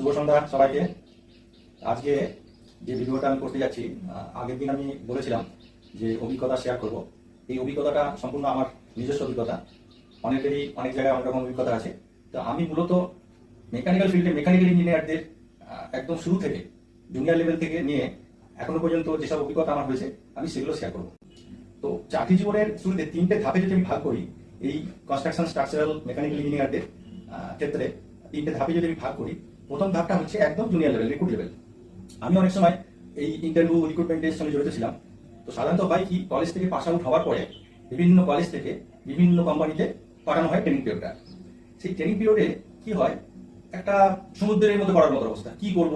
শুভ সন্ধ্যা সবাইকে। আজকে যে ভিডিওটা আমি করতে যাচ্ছি, আগের দিন আমি বলেছিলাম যে অভিজ্ঞতা শেয়ার করব। এই অভিজ্ঞতাটা সম্পূর্ণ আমার নিজস্ব অভিজ্ঞতা। অনেকেরই অনেক জায়গায় অনেক রকম অভিজ্ঞতা আছে। তো আমি মূলত মেকানিক্যাল ফিল্ডে মেকানিক্যাল ইঞ্জিনিয়ারদের একদম শুরু থেকে জুনিয়র লেভেল থেকে নিয়ে এখনো পর্যন্ত যেসব অভিজ্ঞতা আমার হয়েছে আমি সেগুলো শেয়ার করব। তো চাকরি জীবনের শুরুতে তিনটে ধাপে যদি আমি ভাগ করি, এই কনস্ট্রাকশন স্ট্রাকচারাল মেকানিক্যাল ইঞ্জিনিয়ারদের ক্ষেত্রে তিনটে ধাপে যদি আমি ভাগ করি, প্রথম ধাপটা হচ্ছে একদম জুনিয়র লেভেল, রিক্রুট লেভেল। আমি অনেক সময় এই ইন্টারভিউ রিক্রুটমেন্টের সঙ্গে জড়িত ছিলাম। তো সাধারণত হয় কি, কলেজ থেকে পাস আউট হওয়ার পরে বিভিন্ন কলেজ থেকে বিভিন্ন কোম্পানিতে পাঠানো হয় ট্রেনিং পিরিয়ডটা। সেই ট্রেনিং পিরিয়ডে কি হয়, একটা সমুদ্রের মধ্যে পড়ার মতো অবস্থা। কি করব,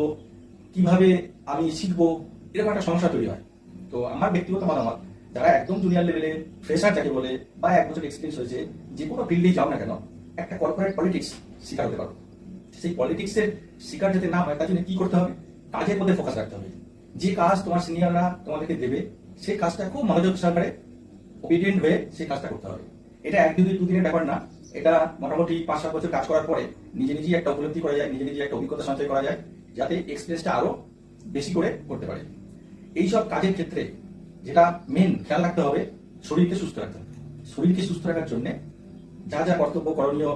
কিভাবে আমি শিখবো, এরকম একটা সমস্যা তৈরি হয়। তো আমার ব্যক্তিগত মতামত, যারা একদম জুনিয়র লেভেলে ফ্রেশার যাকে বলে বা 1 বছর এক্সপিরিয়েন্স হয়েছে, যে কোনো ফিল্ডেই যাও না কেন, একটা কর্পোরেট পলিটিক্স শিকার হতে পারো। সেই পলিটিক্সের শিকার যাতে না হয় তার জন্য কি করতে হবে, কাজের মধ্যে ফোকাস রাখতে হবে। যে কাজ তোমার সিনিয়ররা তোমাদেরকে দেবে সেই কাজটা খুব মনোযোগ সহকারে ওবিডিয়েন্ট হয়ে সেই কাজটা করতে হবে। এটা 1-2 দিনের ব্যাপার না, এটা মোটামুটি 5-7 বছর কাজ করার পরে নিজে নিজেই একটা উপলব্ধি করা যায়, নিজে নিজে একটা অভিজ্ঞতা সঞ্চয় করা যায়, যাতে এক্সপিরিয়েন্সটা আরো বেশি করে করতে পারে। এইসব কাজের ক্ষেত্রে যেটা মেন খেয়াল রাখতে হবে, শরীরকে সুস্থ রাখতে হবে। শরীরকে সুস্থ রাখার জন্য যা যা কর্তব্য করণীয়,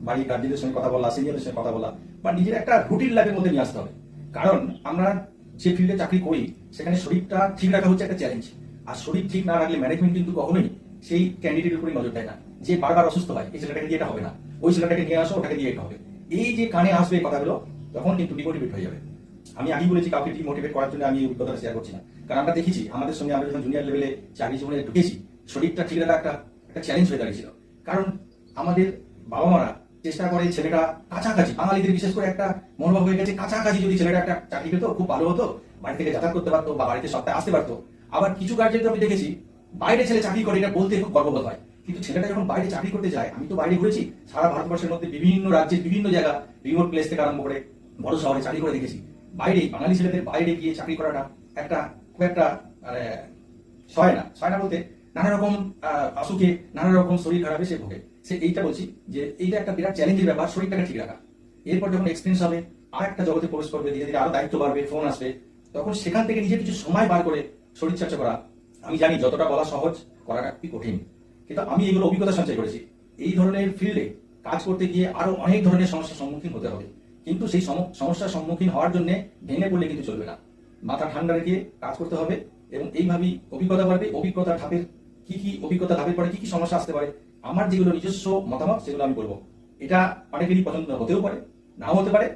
বাড়ির গার্জিয়ানদের সঙ্গে কথা বলা, সিনিয়রদের সঙ্গে কথা বলা, বা নিজের একটা রুটিন লাইফের মধ্যে নিয়ে আসতে হবে। কারণ আমরা যে ফিল্ডে চাকরি করি সেখানে শরীরটা ঠিক রাখা হচ্ছে একটা চ্যালেঞ্জ। আর শরীর ঠিক না রাখলে ম্যানেজমেন্ট কিন্তু কখনোই সেই ক্যান্ডিডেটের উপরে নজর দেয় না, যে বারবার অসুস্থ হয়, এই ছেলেটাকে দিয়ে এটা হবে না, ওই ছেলেটাকে নিয়ে আসো, ওটাকে দিয়ে এটা হবে। এই যে কানে আসবে এই কথাগুলো, তখন কিন্তু ডিমোটিভেট হয়ে যাবে। আমি আগেই বলেছি, কাউকে ডিমোটিভেট করার জন্য আমি অভিজ্ঞতা শেয়ার করছি না। কারণ আমরা দেখেছি আমাদের সঙ্গে, আমরা যখন জুনিয়র লেভেলে চাকরি জীবনে ঢুকেছি, শরীরটা ঠিক রাখা একটা চ্যালেঞ্জ হয়ে দাঁড়িয়েছিল। কারণ আমাদের বাবা মারা চেষ্টা করে ছেলেটা কাছাকাছি, বাঙালিদের বিশেষ করে একটা মনোভাব হয়ে গেছে, কাছাকাছি যদি ছেলেটা একটা চাকরি পেতো খুব ভালো হতো, বাড়ি থেকে যাতায়াত করতে পারতো বা বাড়িতে সপ্তাহে আসতে পারতো। আবার কিছু গার্জেন আমি দেখেছি বাইরে ছেলে চাকরি করে, এটা বলতে খুব গর্ববোধ হয়। কিন্তু ছেলেটা যখন বাইরে চাকরি করতে যায়, আমি তো বাইরে ঘুরেছি, সারা ভারতবর্ষের মধ্যে বিভিন্ন রাজ্যের বিভিন্ন জায়গা, রিমোট প্লেস থেকে আরম্ভ করে বড় শহরে চাকরি করে দেখেছি। বাইরে বাঙালি ছেলেদের বাইরে গিয়ে চাকরি করাটা একটা খুব একটা মানে সয় না বলতে নানা রকম অসুখে, নানা রকম শরীর খারাপে সে ভোগে। সে এইটা বলছি যে এইটা একটা বিরাট চ্যালেঞ্জের ব্যাপার, শরীরটাকে ঠিক রাখা। এরপর যখন এক্সপিরিয়েন্স হবে, আর একটা জগতে প্রবেশ করবে, ধীরে ধীরে আরো দায়িত্ব বাড়বে, ফোন আসবে, তখন সেখান থেকে নিজের কিছু সময় বার করে শরীর চর্চা করা, আমি জানি যতটা বলা সহজ, করাটা খুবই কঠিন। কিন্তু আমি এগুলো অভিজ্ঞতা সঞ্চয় করেছি। এই ধরনের ফিল্ডে কাজ করতে গিয়ে আরো অনেক ধরনের সমস্যার সম্মুখীন হতে হবে। কিন্তু সেই সমস্যার সম্মুখীন হওয়ার জন্য ভেঙে পড়লে কিন্তু চলবে না। মাথা ঠান্ডা রেখে কাজ করতে হবে এবং এইভাবেই অভিজ্ঞতা বাড়বে। অভিজ্ঞতা ধাপের অভিজ্ঞতা ধাপের পরে কি সমস্যা আসতে পারে, আমার যেগুলো নিজস্ব মতামত সেগুলো আমি বলবো। এটা অনেকেরই পছন্দ হতেও পারে, নাও হতে পারে,